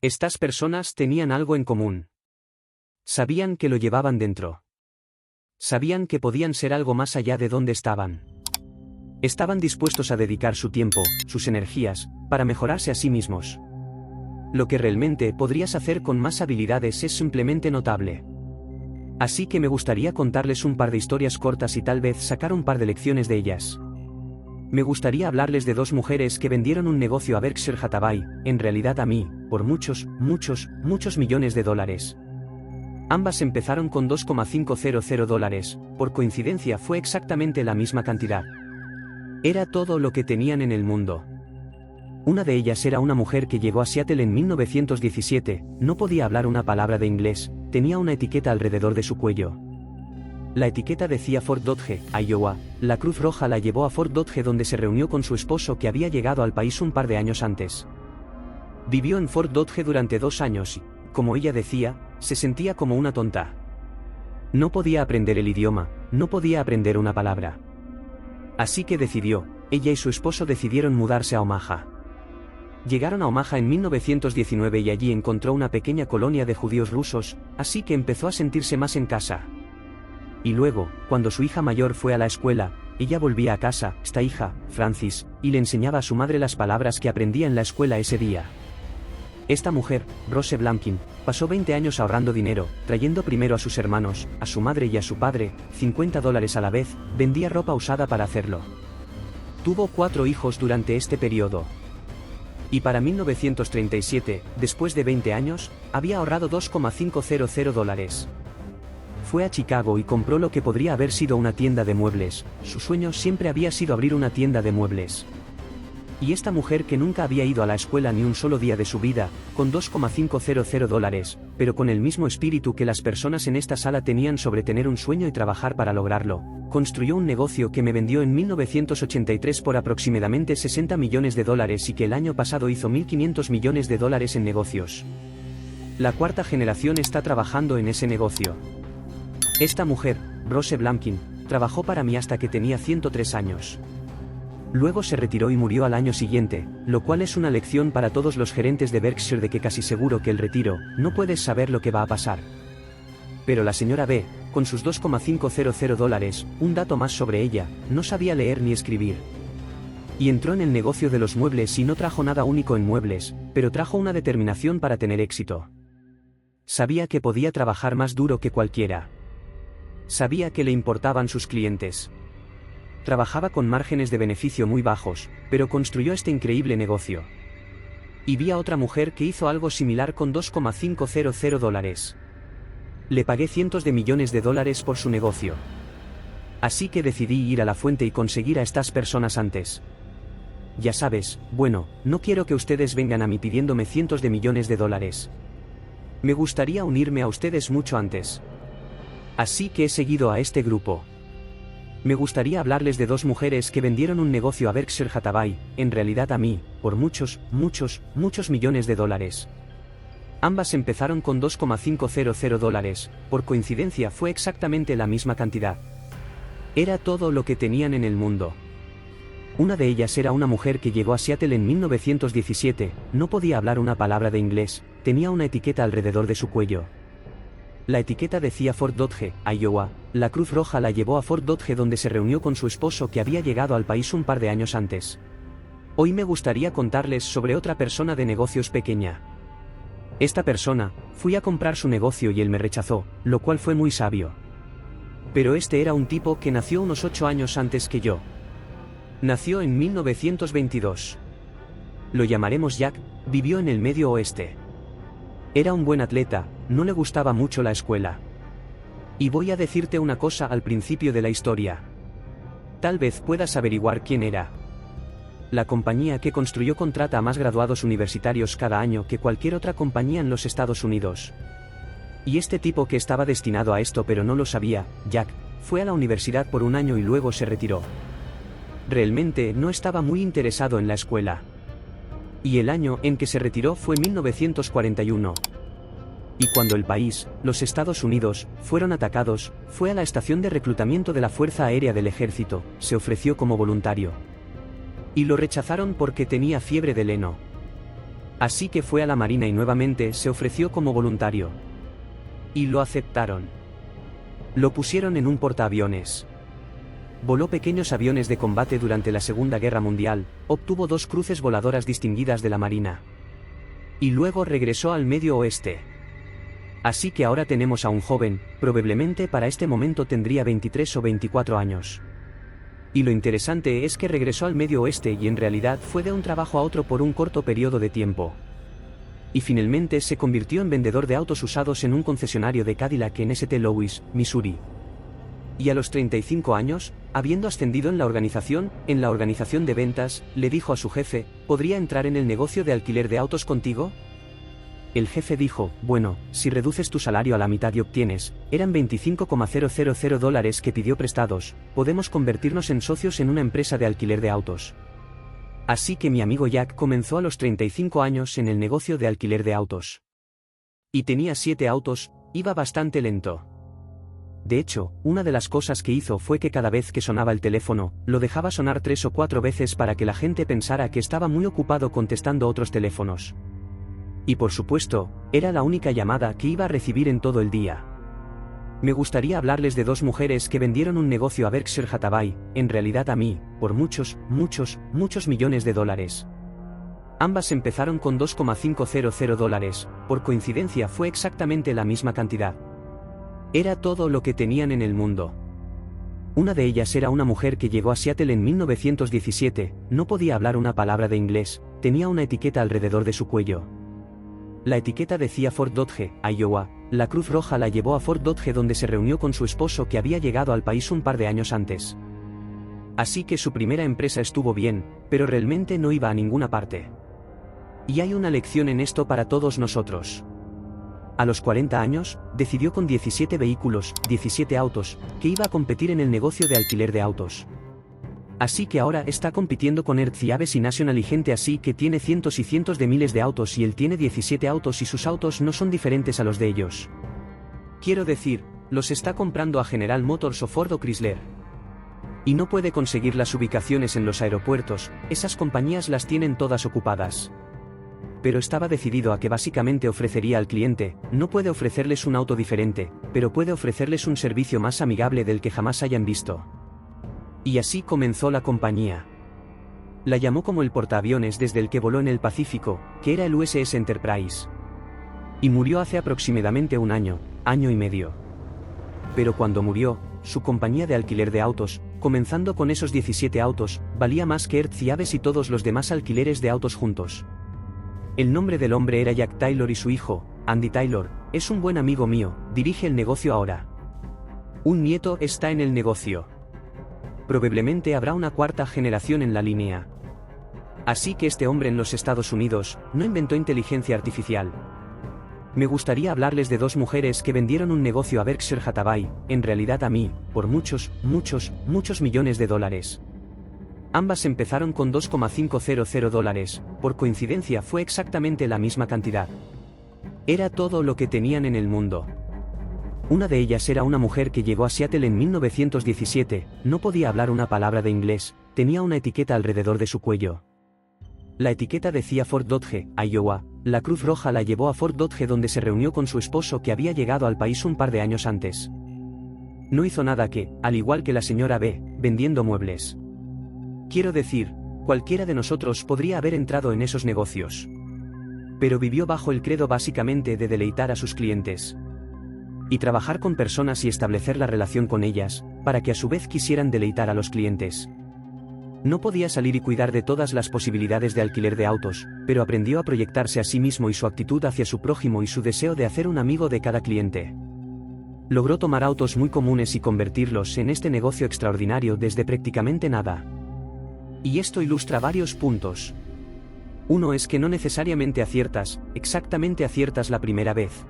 Estas personas tenían algo en común. Sabían que lo llevaban dentro. Sabían que podían ser algo más allá de donde estaban. Estaban dispuestos a dedicar su tiempo, sus energías, para mejorarse a sí mismos. Lo que realmente podrías hacer con más habilidades es simplemente notable. Así que me gustaría contarles un par de historias cortas y tal vez sacar un par de lecciones de ellas. Me gustaría hablarles de dos mujeres que vendieron un negocio a Berkshire Hathaway, en realidad a mí, por muchos millones de dólares. Ambas empezaron con $2,500, por coincidencia fue exactamente la misma cantidad. Era todo lo que tenían en el mundo. Una de ellas era una mujer que llegó a Seattle en 1917, no podía hablar una palabra de inglés, tenía una etiqueta alrededor de su cuello. La etiqueta decía Fort Dodge, Iowa, la Cruz Roja la llevó a Fort Dodge donde se reunió con su esposo que había llegado al país un par de años antes. Vivió en Fort Dodge durante 2 años y, como ella decía, se sentía como una tonta. No podía aprender el idioma, no podía aprender una palabra. Así que ella y su esposo decidieron mudarse a Omaha. Llegaron a Omaha en 1919 y allí encontró una pequeña colonia de judíos rusos, así que empezó a sentirse más en casa. Y luego, cuando su hija mayor fue a la escuela, ella volvía a casa, esta hija, Francis, y le enseñaba a su madre las palabras que aprendía en la escuela ese día. Esta mujer, Rose Blankin, pasó 20 años ahorrando dinero, trayendo primero a sus hermanos, a su madre y a su padre, $50 a la vez, vendía ropa usada para hacerlo. Tuvo 4 hijos durante este periodo. Y para 1937, después de 20 años, había ahorrado $2,500. Fue a Chicago y compró lo que podría haber sido una tienda de muebles, su sueño siempre había sido abrir una tienda de muebles. Y esta mujer que nunca había ido a la escuela ni un solo día de su vida, con $2,500, pero con el mismo espíritu que las personas en esta sala tenían sobre tener un sueño y trabajar para lograrlo, construyó un negocio que me vendió en 1983 por aproximadamente $60 millones y que el año pasado hizo $1.500 millones en negocios. La cuarta generación está trabajando en ese negocio. Esta mujer, Rose Blankin, trabajó para mí hasta que tenía 103 años. Luego se retiró y murió al año siguiente, lo cual es una lección para todos los gerentes de Berkshire de que casi seguro que el retiro, no puedes saber lo que va a pasar. Pero la señora B, con sus $2,500, un dato más sobre ella, no sabía leer ni escribir. Y entró en el negocio de los muebles y no trajo nada único en muebles, pero trajo una determinación para tener éxito. Sabía que podía trabajar más duro que cualquiera. Sabía que le importaban sus clientes. Trabajaba con márgenes de beneficio muy bajos, pero construyó este increíble negocio. Y vi a otra mujer que hizo algo similar con $2,500. Le pagué cientos de millones de dólares por su negocio. Así que decidí ir a la fuente y conseguir a estas personas antes. Ya sabes, bueno, no quiero que ustedes vengan a mí pidiéndome cientos de millones de dólares. Me gustaría unirme a ustedes mucho antes. Así que he seguido a este grupo. Me gustaría hablarles de 2 mujeres que vendieron un negocio a Berkshire Hathaway, en realidad a mí, por muchos millones de dólares. Ambas empezaron con $2,500, por coincidencia fue exactamente la misma cantidad. Era todo lo que tenían en el mundo. Una de ellas era una mujer que llegó a Seattle en 1917, no podía hablar una palabra de inglés, tenía una etiqueta alrededor de su cuello. La etiqueta decía Fort Dodge, Iowa, la Cruz Roja la llevó a Fort Dodge donde se reunió con su esposo que había llegado al país un par de años antes. Hoy me gustaría contarles sobre otra persona de negocios pequeña. Esta persona, fui a comprar su negocio y él me rechazó, lo cual fue muy sabio. Pero este era un tipo que nació unos 8 años antes que yo. Nació en 1922. Lo llamaremos Jack, vivió en el Medio Oeste. Era un buen atleta, no le gustaba mucho la escuela. Y voy a decirte una cosa al principio de la historia. Tal vez puedas averiguar quién era. La compañía que construyó contrata a más graduados universitarios cada año que cualquier otra compañía en los Estados Unidos. Y este tipo que estaba destinado a esto pero no lo sabía, Jack, fue a la universidad por un año y luego se retiró. Realmente no estaba muy interesado en la escuela. Y el año en que se retiró fue 1941. Y cuando el país, los Estados Unidos, fueron atacados, fue a la estación de reclutamiento de la Fuerza Aérea del Ejército, se ofreció como voluntario. Y lo rechazaron porque tenía fiebre del heno. Así que fue a la marina y nuevamente se ofreció como voluntario. Y lo aceptaron. Lo pusieron en un portaaviones. Voló pequeños aviones de combate durante la Segunda Guerra Mundial, obtuvo 2 cruces voladoras distinguidas de la Marina. Y luego regresó al Medio Oeste. Así que ahora tenemos a un joven, probablemente para este momento tendría 23 o 24 años. Y lo interesante es que regresó al Medio Oeste y en realidad fue de un trabajo a otro por un corto periodo de tiempo. Y finalmente se convirtió en vendedor de autos usados en un concesionario de Cadillac en St. Louis, Missouri. Y a los 35 años, habiendo ascendido en la organización de ventas, le dijo a su jefe, ¿podría entrar en el negocio de alquiler de autos contigo? El jefe dijo, bueno, si reduces tu salario a la mitad y obtienes, eran $25,000 que pidió prestados, podemos convertirnos en socios en una empresa de alquiler de autos. Así que mi amigo Jack comenzó a los 35 años en el negocio de alquiler de autos. Y tenía 7 autos, iba bastante lento. De hecho, una de las cosas que hizo fue que cada vez que sonaba el teléfono, lo dejaba sonar 3 o 4 veces para que la gente pensara que estaba muy ocupado contestando otros teléfonos. Y por supuesto, era la única llamada que iba a recibir en todo el día. Me gustaría hablarles de 2 mujeres que vendieron un negocio a Berkshire Hathaway, en realidad a mí, por muchos millones de dólares. Ambas empezaron con $2,500, por coincidencia fue exactamente la misma cantidad. Era todo lo que tenían en el mundo. Una de ellas era una mujer que llegó a Seattle en 1917, no podía hablar una palabra de inglés, tenía una etiqueta alrededor de su cuello. La etiqueta decía Fort Dodge, Iowa, la Cruz Roja la llevó a Fort Dodge donde se reunió con su esposo que había llegado al país un par de años antes. Así que su primera empresa estuvo bien, pero realmente no iba a ninguna parte. Y hay una lección en esto para todos nosotros. A los 40 años, decidió con 17 vehículos, 17 autos, que iba a competir en el negocio de alquiler de autos. Así que ahora está compitiendo con Hertz y Aves y National y gente así que tiene cientos y cientos de miles de autos y él tiene 17 autos y sus autos no son diferentes a los de ellos. Quiero decir, los está comprando a General Motors o Ford o Chrysler. Y no puede conseguir las ubicaciones en los aeropuertos, esas compañías las tienen todas ocupadas. Pero estaba decidido a que básicamente ofrecería al cliente, no puede ofrecerles un auto diferente, pero puede ofrecerles un servicio más amigable del que jamás hayan visto. Y así comenzó la compañía. La llamó como el portaaviones desde el que voló en el Pacífico, que era el USS Enterprise. Y murió hace aproximadamente un año y medio. Pero cuando murió, su compañía de alquiler de autos, comenzando con esos 17 autos, valía más que Hertz y Aves y todos los demás alquileres de autos juntos. El nombre del hombre era Jack Taylor y su hijo, Andy Taylor, es un buen amigo mío, dirige el negocio ahora. Un nieto está en el negocio. Probablemente habrá una 4ª generación en la línea. Así que este hombre en los Estados Unidos, no inventó inteligencia artificial. Me gustaría hablarles de 2 mujeres que vendieron un negocio a Berkshire Hathaway, en realidad a mí, por muchos millones de dólares. Ambas empezaron con $2,500, por coincidencia fue exactamente la misma cantidad. Era todo lo que tenían en el mundo. Una de ellas era una mujer que llegó a Seattle en 1917, no podía hablar una palabra de inglés, tenía una etiqueta alrededor de su cuello. La etiqueta decía Fort Dodge, Iowa, la Cruz Roja la llevó a Fort Dodge donde se reunió con su esposo que había llegado al país un par de años antes. No hizo nada que, al igual que la señora B, vendiendo muebles. Quiero decir, cualquiera de nosotros podría haber entrado en esos negocios. Pero vivió bajo el credo básicamente de deleitar a sus clientes. Y trabajar con personas y establecer la relación con ellas, para que a su vez quisieran deleitar a los clientes. No podía salir y cuidar de todas las posibilidades de alquiler de autos, pero aprendió a proyectarse a sí mismo y su actitud hacia su prójimo y su deseo de hacer un amigo de cada cliente. Logró tomar autos muy comunes y convertirlos en este negocio extraordinario desde prácticamente nada. Y esto ilustra varios puntos. Uno es que no necesariamente exactamente aciertas la primera vez.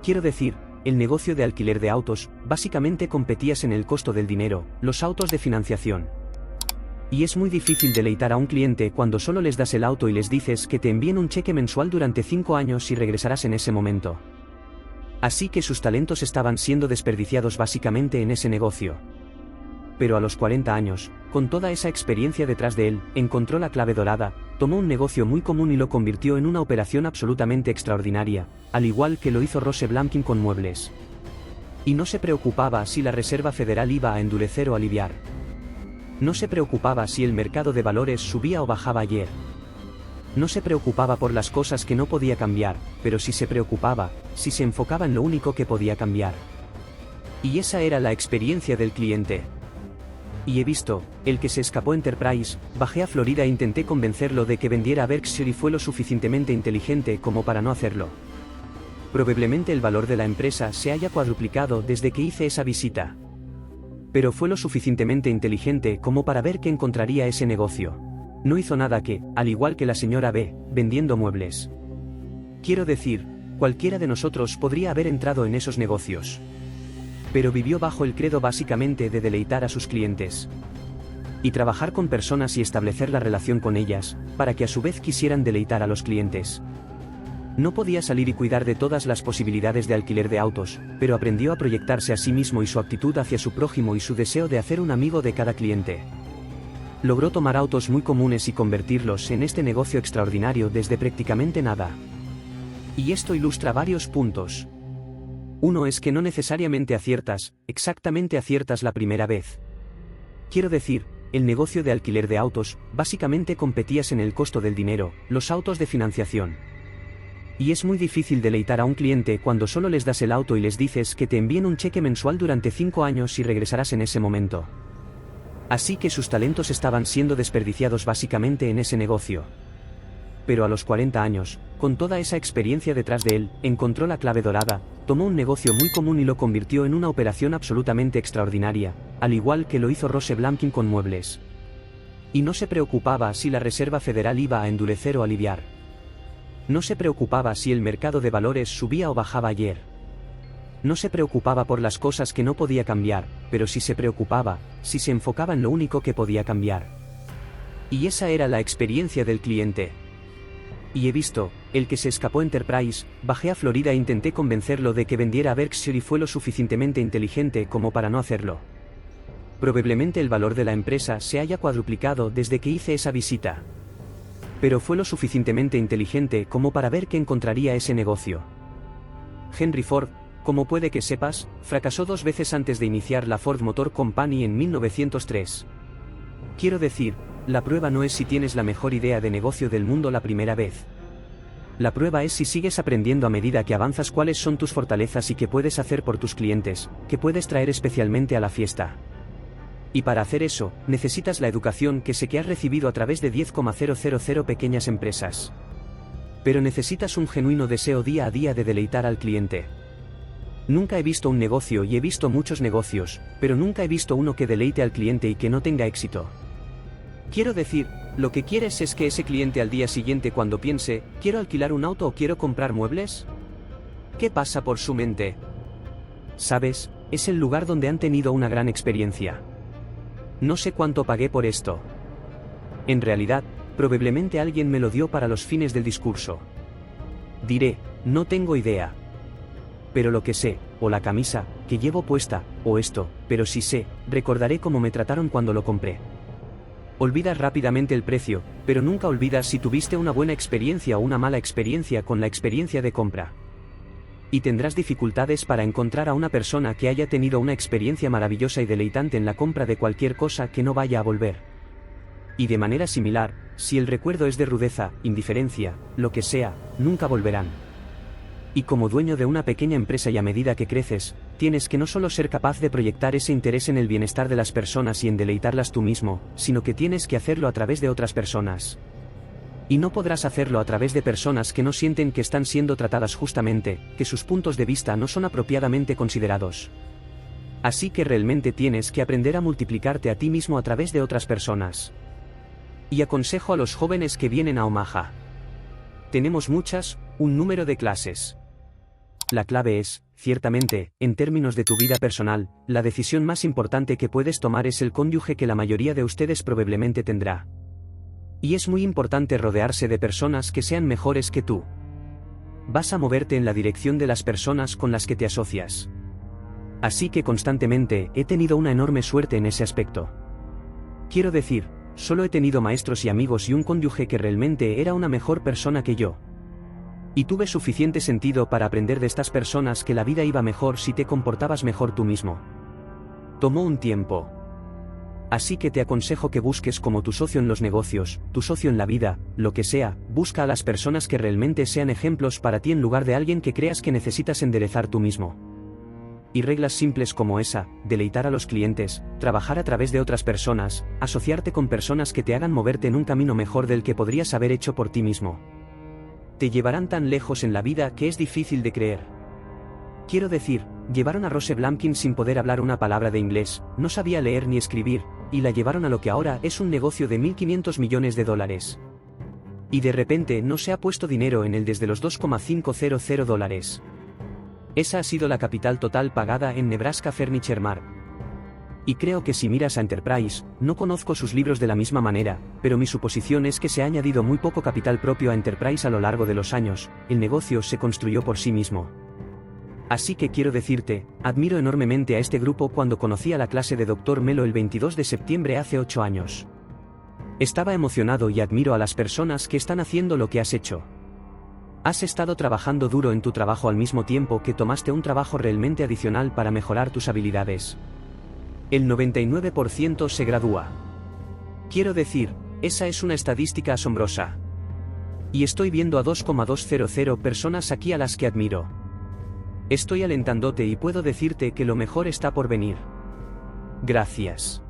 Quiero decir, el negocio de alquiler de autos, básicamente competías en el costo del dinero, los autos de financiación. Y es muy difícil deleitar a un cliente cuando solo les das el auto y les dices que te envíen un cheque mensual durante 5 años y regresarás en ese momento. Así que sus talentos estaban siendo desperdiciados básicamente en ese negocio. Pero a los 40 años, con toda esa experiencia detrás de él, encontró la clave dorada, tomó un negocio muy común y lo convirtió en una operación absolutamente extraordinaria, al igual que lo hizo Rosse Blankin con muebles. Y no se preocupaba si la Reserva Federal iba a endurecer o aliviar. No se preocupaba si el mercado de valores subía o bajaba ayer. No se preocupaba por las cosas que no podía cambiar, pero sí se preocupaba, si se enfocaba en lo único que podía cambiar. Y esa era la experiencia del cliente. Y he visto, el que se escapó Enterprise, bajé a Florida e intenté convencerlo de que vendiera a Berkshire y fue lo suficientemente inteligente como para no hacerlo. Probablemente el valor de la empresa se haya cuadruplicado desde que hice esa visita. Pero fue lo suficientemente inteligente como para ver que encontraría ese negocio. No hizo nada que, al igual que la señora B, vendiendo muebles. Quiero decir, cualquiera de nosotros podría haber entrado en esos negocios. Pero vivió bajo el credo básicamente de deleitar a sus clientes. Y trabajar con personas y establecer la relación con ellas, para que a su vez quisieran deleitar a los clientes. No podía salir y cuidar de todas las posibilidades de alquiler de autos, pero aprendió a proyectarse a sí mismo y su actitud hacia su prójimo y su deseo de hacer un amigo de cada cliente. Logró tomar autos muy comunes y convertirlos en este negocio extraordinario desde prácticamente nada. Y esto ilustra varios puntos. Uno es que no necesariamente exactamente aciertas la primera vez. Quiero decir, el negocio de alquiler de autos, básicamente competías en el costo del dinero, los autos de financiación. Y es muy difícil deleitar a un cliente cuando solo les das el auto y les dices que te envíen un cheque mensual durante 5 años y regresarás en ese momento. Así que sus talentos estaban siendo desperdiciados básicamente en ese negocio. Pero a los 40 años, con toda esa experiencia detrás de él, encontró la clave dorada, tomó un negocio muy común y lo convirtió en una operación absolutamente extraordinaria, al igual que lo hizo Rosse Blankin con muebles. Y no se preocupaba si la Reserva Federal iba a endurecer o aliviar. No se preocupaba si el mercado de valores subía o bajaba ayer. No se preocupaba por las cosas que no podía cambiar, pero sí se preocupaba, si se enfocaba en lo único que podía cambiar. Y esa era la experiencia del cliente. Y he visto, el que se escapó Enterprise, bajé a Florida e intenté convencerlo de que vendiera a Berkshire y fue lo suficientemente inteligente como para no hacerlo. Probablemente el valor de la empresa se haya cuadruplicado desde que hice esa visita. Pero fue lo suficientemente inteligente como para ver que encontraría ese negocio. Henry Ford, como puede que sepas, fracasó 2 veces antes de iniciar la Ford Motor Company en 1903. Quiero decir, la prueba no es si tienes la mejor idea de negocio del mundo la primera vez. La prueba es si sigues aprendiendo a medida que avanzas cuáles son tus fortalezas y qué puedes hacer por tus clientes, qué puedes traer especialmente a la fiesta. Y para hacer eso, necesitas la educación que sé que has recibido a través de 10,000 pequeñas empresas. Pero necesitas un genuino deseo día a día de deleitar al cliente. Nunca he visto un negocio y he visto muchos negocios, pero nunca he visto uno que deleite al cliente y que no tenga éxito. Quiero decir, lo que quieres es que ese cliente al día siguiente cuando piense, ¿quiero alquilar un auto o quiero comprar muebles? ¿Qué pasa por su mente? ¿Sabes? Es el lugar donde han tenido una gran experiencia. No sé cuánto pagué por esto. En realidad, probablemente alguien me lo dio para los fines del discurso. Diré, no tengo idea. Pero lo que sé, o la camisa que llevo puesta, o esto, pero sí sé, recordaré cómo me trataron cuando lo compré. Olvidas rápidamente el precio, pero nunca olvidas si tuviste una buena experiencia o una mala experiencia con la experiencia de compra. Y tendrás dificultades para encontrar a una persona que haya tenido una experiencia maravillosa y deleitante en la compra de cualquier cosa que no vaya a volver. Y de manera similar, si el recuerdo es de rudeza, indiferencia, lo que sea, nunca volverán. Y como dueño de una pequeña empresa y a medida que creces, tienes que no solo ser capaz de proyectar ese interés en el bienestar de las personas y en deleitarlas tú mismo, sino que tienes que hacerlo a través de otras personas. Y no podrás hacerlo a través de personas que no sienten que están siendo tratadas justamente, que sus puntos de vista no son apropiadamente considerados. Así que realmente tienes que aprender a multiplicarte a ti mismo a través de otras personas. Y aconsejo a los jóvenes que vienen a Omaha. Tenemos un número de clases. La clave es, ciertamente, en términos de tu vida personal, la decisión más importante que puedes tomar es el cónyuge que la mayoría de ustedes probablemente tendrá. Y es muy importante rodearse de personas que sean mejores que tú. Vas a moverte en la dirección de las personas con las que te asocias. Así que constantemente he tenido una enorme suerte en ese aspecto. Quiero decir, Solo he tenido maestros y amigos y un cónyuge que realmente era una mejor persona que yo. Y tuve suficiente sentido para aprender de estas personas que la vida iba mejor si te comportabas mejor tú mismo. Tomó un tiempo. Así que te aconsejo que busques como tu socio en los negocios, tu socio en la vida, lo que sea, busca a las personas que realmente sean ejemplos para ti en lugar de alguien que creas que necesitas enderezar tú mismo. Y reglas simples como esa, deleitar a los clientes, trabajar a través de otras personas, asociarte con personas que te hagan moverte en un camino mejor del que podrías haber hecho por ti mismo. Te llevarán tan lejos en la vida que es difícil de creer. Quiero decir, llevaron a Rose Blankin sin poder hablar una palabra de inglés, no sabía leer ni escribir, y la llevaron a lo que ahora es un negocio de $1.500 millones. Y de repente no se ha puesto dinero en él desde los $2,500. Esa ha sido la capital total pagada en Nebraska Furniture Mart. Y creo que si miras a Enterprise, no conozco sus libros de la misma manera, pero mi suposición es que se ha añadido muy poco capital propio a Enterprise a lo largo de los años, el negocio se construyó por sí mismo. Así que quiero decirte, admiro enormemente a este grupo cuando conocí a la clase de Dr. Melo el 22 de septiembre hace 8 años. Estaba emocionado y admiro a las personas que están haciendo lo que has hecho. Has estado trabajando duro en tu trabajo al mismo tiempo que tomaste un trabajo realmente adicional para mejorar tus habilidades. El 99% se gradúa. Quiero decir, esa es una estadística asombrosa. Y estoy viendo a 2,200 personas aquí a las que admiro. Estoy alentándote y puedo decirte que lo mejor está por venir. Gracias.